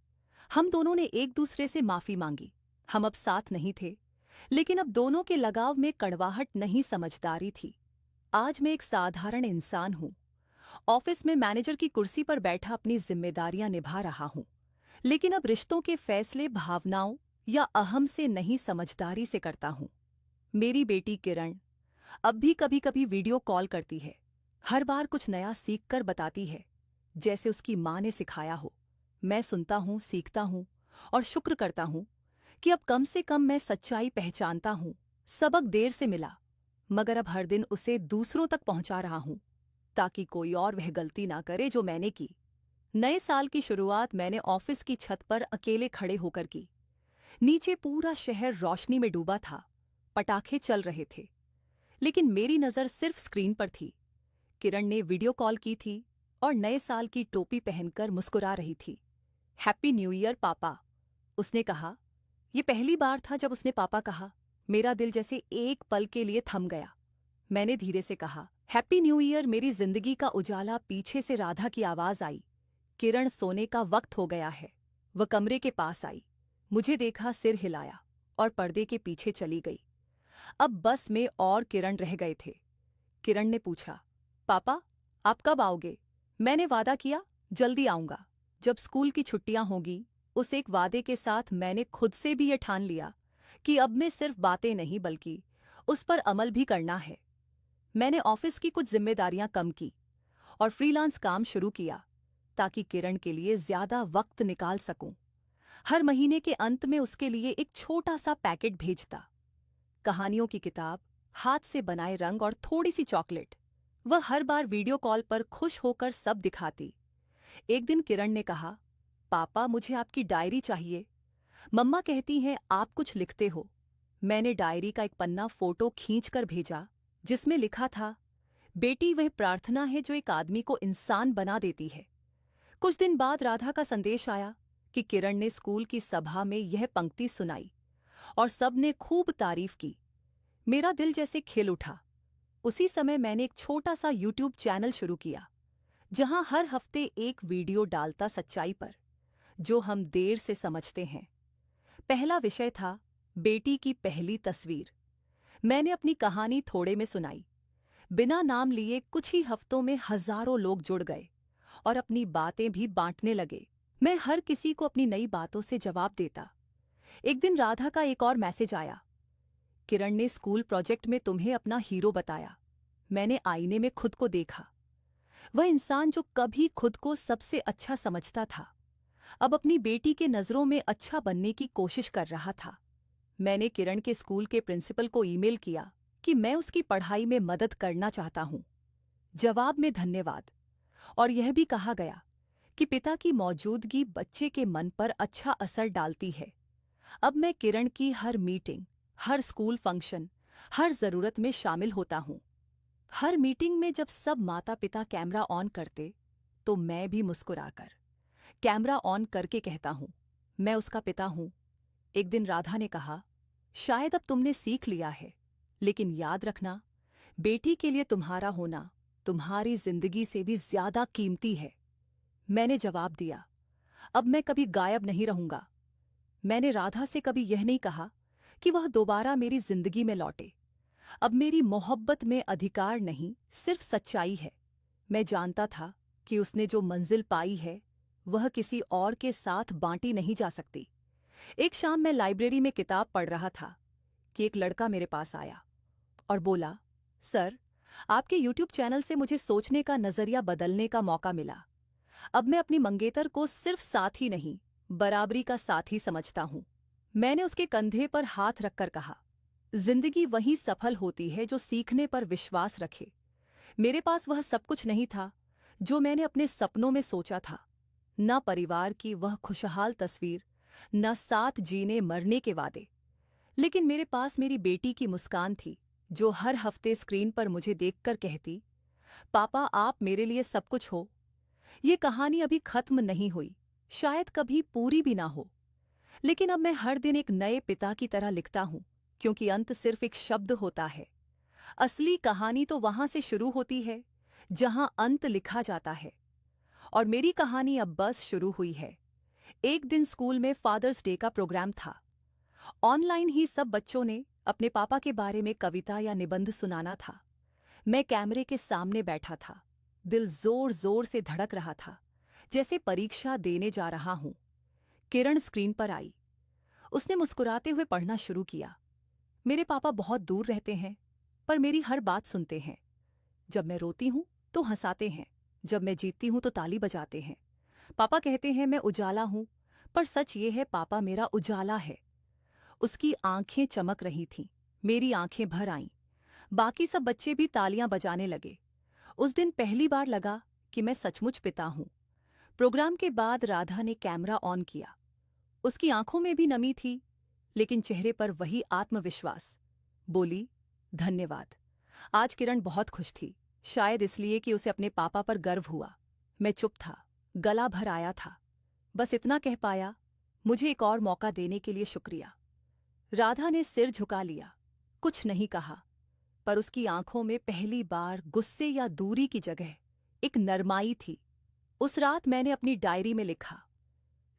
हम दोनों ने एक दूसरे से माफी मांगी। हम अब साथ नहीं थे, लेकिन अब दोनों के लगाव में कड़वाहट नहीं, समझदारी थी। आज मैं एक साधारण इंसान हूं, ऑफिस में मैनेजर की कुर्सी पर बैठा अपनी जिम्मेदारियां निभा रहा हूं। लेकिन अब रिश्तों के फैसले भावनाओं या अहम से नहीं, समझदारी से करता हूं। मेरी बेटी किरण अब भी कभी कभी वीडियो कॉल करती है। हर बार कुछ नया सीख कर बताती है, जैसे उसकी माँ ने सिखाया हो। मैं सुनता हूँ, सीखता हूँ और शुक्र करता हूँ कि अब कम से कम मैं सच्चाई पहचानता हूँ। सबक देर से मिला, मगर अब हर दिन उसे दूसरों तक पहुंचा रहा हूँ, ताकि कोई और वह गलती ना करे जो मैंने की। नए साल की शुरुआत मैंने ऑफिस की छत पर अकेले खड़े होकर की। नीचे पूरा शहर रोशनी में डूबा था, पटाखे चल रहे थे, लेकिन मेरी नजर सिर्फ स्क्रीन पर थी। किरण ने वीडियो कॉल की थी और नए साल की टोपी पहनकर मुस्कुरा रही थी। हैप्पी न्यू ईयर पापा, उसने कहा। ये पहली बार था जब उसने पापा कहा। मेरा दिल जैसे एक पल के लिए थम गया। मैंने धीरे से कहा, हैप्पी न्यू ईयर मेरी जिंदगी का उजाला। पीछे से राधा की आवाज आई, किरण सोने का वक्त हो गया है। वह कमरे के पास आई, मुझे देखा, सिर हिलाया और पर्दे के पीछे चली गई। अब बस में और किरण रह गए थे। किरण ने पूछा, पापा आप कब आओगे? मैंने वादा किया, जल्दी आऊंगा, जब स्कूल की छुट्टियां होंगी। उस एक वादे के साथ मैंने खुद से भी ये ठान लिया कि अब मैं सिर्फ बातें नहीं बल्कि उस पर अमल भी करना है। मैंने ऑफिस की कुछ जिम्मेदारियां कम की और फ्रीलांस काम शुरू किया, ताकि किरण के लिए ज्यादा वक्त निकाल सकूं। हर महीने के अंत में उसके लिए एक छोटा सा पैकेट भेजता, कहानियों की किताब, हाथ से बनाए रंग और थोड़ी सी चॉकलेट। वह हर बार वीडियो कॉल पर खुश होकर सब दिखाती। एक दिन किरण ने कहा, पापा मुझे आपकी डायरी चाहिए। मम्मा कहती हैं आप कुछ लिखते हो। मैंने डायरी का एक पन्ना फोटो खींचकर भेजा, जिसमें लिखा था, बेटी वह प्रार्थना है जो एक आदमी को इंसान बना देती है। कुछ दिन बाद राधा का संदेश आया कि किरण ने स्कूल की सभा में यह पंक्ति सुनाई और सबने खूब तारीफ की। मेरा दिल जैसे खिल उठा। उसी समय मैंने एक छोटा सा यूट्यूब चैनल शुरू किया, जहां हर हफ्ते एक वीडियो डालता सच्चाई पर, जो हम देर से समझते हैं। पहला विषय था बेटी की पहली तस्वीर। मैंने अपनी कहानी थोड़े में सुनाई। बिना नाम लिए कुछ ही हफ्तों में हजारों लोग जुड़ गए और अपनी बातें भी बांटने लगे। मैं हर किसी को अपनी नई बातों से जवाब देता। एक दिन राधा का एक और मैसेज आया, किरण ने स्कूल प्रोजेक्ट में तुम्हें अपना हीरो बताया। मैंने आईने में खुद को देखा। वह इंसान जो कभी खुद को सबसे अच्छा समझता था, अब अपनी बेटी के नजरों में अच्छा बनने की कोशिश कर रहा था। मैंने किरण के स्कूल के प्रिंसिपल को ईमेल किया कि मैं उसकी पढ़ाई में मदद करना चाहता हूं। जवाब में धन्यवाद, और यह भी कहा गया कि पिता की मौजूदगी बच्चे के मन पर अच्छा असर डालती है। अब मैं किरण की हर मीटिंग, हर स्कूल फंक्शन, हर जरूरत में शामिल होता हूं। हर मीटिंग में जब सब माता पिता कैमरा ऑन करते, तो मैं भी मुस्कुराकर कैमरा ऑन करके कहता हूं, मैं उसका पिता हूं। एक दिन राधा ने कहा, शायद अब तुमने सीख लिया है, लेकिन याद रखना, बेटी के लिए तुम्हारा होना तुम्हारी जिंदगी से भी ज्यादा कीमती है। मैंने जवाब दिया, अब मैं कभी गायब नहीं रहूंगा। मैंने राधा से कभी यह नहीं कहा कि वह दोबारा मेरी जिंदगी में लौटे। अब मेरी मोहब्बत में अधिकार नहीं, सिर्फ सच्चाई है। मैं जानता था कि उसने जो मंजिल पाई है, वह किसी और के साथ बांटी नहीं जा सकती। एक शाम मैं लाइब्रेरी में किताब पढ़ रहा था कि एक लड़का मेरे पास आया और बोला, सर, आपके यूट्यूब चैनल से मुझे सोचने का नजरिया बदलने का मौका मिला। अब मैं अपनी मंगेतर को सिर्फ साथी नहीं, बराबरी का साथी समझता हूं। मैंने उसके कंधे पर हाथ रखकर कहा, जिंदगी वही सफल होती है जो सीखने पर विश्वास रखे। मेरे पास वह सब कुछ नहीं था जो मैंने अपने सपनों में सोचा था। न परिवार की वह खुशहाल तस्वीर, न साथ जीने मरने के वादे, लेकिन मेरे पास मेरी बेटी की मुस्कान थी, जो हर हफ्ते स्क्रीन पर मुझे देखकर कहती, पापा आप मेरे लिए सब कुछ हो। ये कहानी अभी खत्म नहीं हुई, शायद कभी पूरी भी ना हो, लेकिन अब मैं हर दिन एक नए पिता की तरह लिखता हूं, क्योंकि अंत सिर्फ एक शब्द होता है। असली कहानी तो वहां से शुरू होती है जहां अंत लिखा जाता है, और मेरी कहानी अब बस शुरू हुई है। एक दिन स्कूल में फादर्स डे का प्रोग्राम था। ऑनलाइन ही सब बच्चों ने अपने पापा के बारे में कविता या निबंध सुनाना था। मैं कैमरे के सामने बैठा था। दिल जोर जोर से धड़क रहा था, जैसे परीक्षा देने जा रहा हूं। किरण स्क्रीन पर आई। उसने मुस्कुराते हुए पढ़ना शुरू किया। मेरे पापा बहुत दूर रहते हैं, पर मेरी हर बात सुनते हैं। जब मैं रोती हूं तो हंसाते हैं, जब मैं जीतती हूं तो ताली बजाते हैं। पापा कहते हैं मैं उजाला हूं, पर सच ये है पापा मेरा उजाला है। उसकी आंखें चमक रही थीं, मेरी आंखें भर आईं। बाकी सब बच्चे भी तालियां बजाने लगे। उस दिन पहली बार लगा कि मैं सचमुच पिता हूं। प्रोग्राम के बाद राधा ने कैमरा ऑन किया। उसकी आंखों में भी नमी थी, लेकिन चेहरे पर वही आत्मविश्वास। बोली, धन्यवाद। आज किरण बहुत खुश थी, शायद इसलिए कि उसे अपने पापा पर गर्व हुआ। मैं चुप था, गला भर आया था। बस इतना कह पाया, मुझे एक और मौका देने के लिए शुक्रिया। राधा ने सिर झुका लिया, कुछ नहीं कहा, पर उसकी आंखों में पहली बार गुस्से या दूरी की जगह एक नरमाई थी। उस रात मैंने अपनी डायरी में लिखा,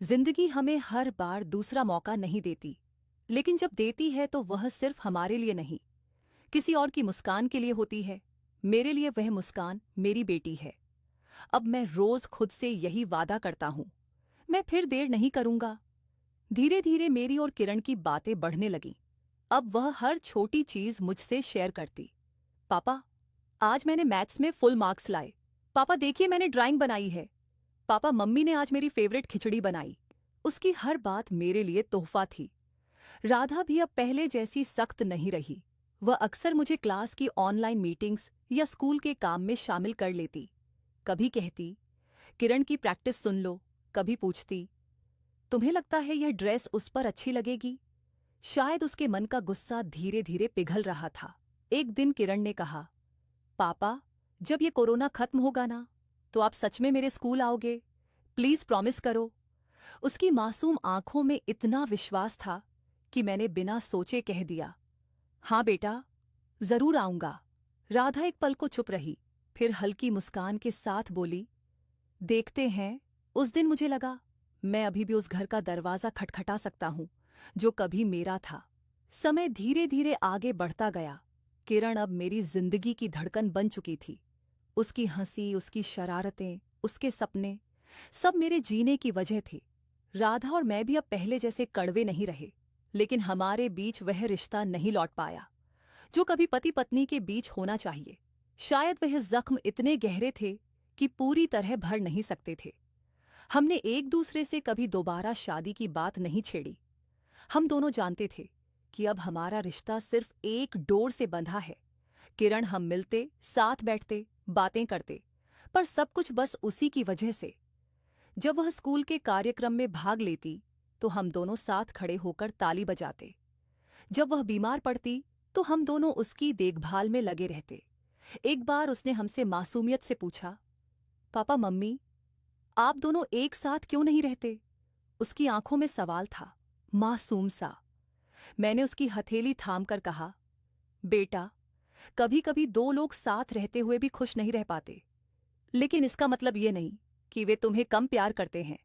जिंदगी हमें हर बार दूसरा मौका नहीं देती, लेकिन जब देती है तो वह सिर्फ हमारे लिए नहीं, किसी और की मुस्कान के लिए होती है। मेरे लिए वह मुस्कान मेरी बेटी है। अब मैं रोज खुद से यही वादा करता हूं, मैं फिर देर नहीं करूंगा। धीरे धीरे मेरी और किरण की बातें बढ़ने लगीं। अब वह हर छोटी चीज मुझसे शेयर करती। पापा, आज मैंने मैथ्स में फुल मार्क्स लाए। पापा देखिए मैंने ड्राइंग बनाई है। पापा, मम्मी ने आज मेरी फेवरेट खिचड़ी बनाई। उसकी हर बात मेरे लिए तोहफा थी। राधा भी अब पहले जैसी सख्त नहीं रही। वह अक्सर मुझे क्लास की ऑनलाइन मीटिंग्स या स्कूल के काम में शामिल कर लेती। कभी कहती, किरण की प्रैक्टिस सुन लो। कभी पूछती, तुम्हें लगता है यह ड्रेस उस पर अच्छी लगेगी? शायद उसके मन का गुस्सा धीरे धीरे पिघल रहा था। एक दिन किरण ने कहा, पापा, जब ये कोरोना खत्म होगा ना, तो आप सच में मेरे स्कूल आओगे? प्लीज प्रॉमिस करो। उसकी मासूम आंखों में इतना विश्वास था कि मैंने बिना सोचे कह दिया, हाँ बेटा, जरूर आऊंगा। राधा एक पल को चुप रही, फिर हल्की मुस्कान के साथ बोली, देखते हैं। उस दिन मुझे लगा मैं अभी भी उस घर का दरवाजा खटखटा सकता हूं जो कभी मेरा था। समय धीरे धीरे आगे बढ़ता गया। किरण अब मेरी जिंदगी की धड़कन बन चुकी थी। उसकी हंसी, उसकी शरारतें, उसके सपने, सब मेरे जीने की वजह थी। राधा और मैं भी अब पहले जैसे कड़वे नहीं रहे, लेकिन हमारे बीच वह रिश्ता नहीं लौट पाया जो कभी पति पत्नी के बीच होना चाहिए। शायद वह जख्म इतने गहरे थे कि पूरी तरह भर नहीं सकते थे। हमने एक दूसरे से कभी दोबारा शादी की बात नहीं छेड़ी। हम दोनों जानते थे कि अब हमारा रिश्ता सिर्फ एक डोर से बंधा है। किरण, हम मिलते, साथ बैठते, बातें करते, पर सब कुछ बस उसी की वजह से। जब वह स्कूल के कार्यक्रम में भाग लेती तो हम दोनों साथ खड़े होकर ताली बजाते। जब वह बीमार पड़ती तो हम दोनों उसकी देखभाल में लगे रहते। एक बार उसने हमसे मासूमियत से पूछा, पापा मम्मी, आप दोनों एक साथ क्यों नहीं रहते? उसकी आंखों में सवाल था, मासूम सा। मैंने उसकी हथेली थामकर कहा, बेटा, कभी कभी दो लोग साथ रहते हुए भी खुश नहीं रह पाते, लेकिन इसका मतलब ये नहीं कि वे तुम्हें कम प्यार करते हैं।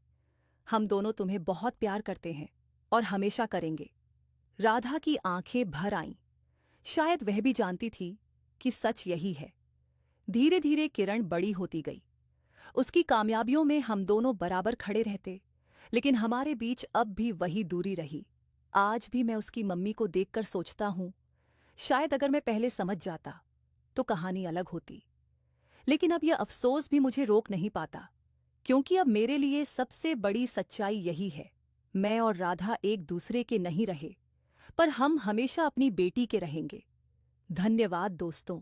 हम दोनों तुम्हें बहुत प्यार करते हैं और हमेशा करेंगे। राधा की आंखें भर आईं। शायद वह भी जानती थी कि सच यही है। धीरे धीरे किरण बड़ी होती गई। उसकी कामयाबियों में हम दोनों बराबर खड़े रहते, लेकिन हमारे बीच अब भी वही दूरी रही। आज भी मैं उसकी मम्मी को देखकर सोचता हूं, शायद अगर मैं पहले समझ जाता तो कहानी अलग होती। लेकिन अब यह अफसोस भी मुझे रोक नहीं पाता, क्योंकि अब मेरे लिए सबसे बड़ी सच्चाई यही है, मैं और राधा एक दूसरे के नहीं रहे, पर हम हमेशा अपनी बेटी के रहेंगे। धन्यवाद दोस्तों।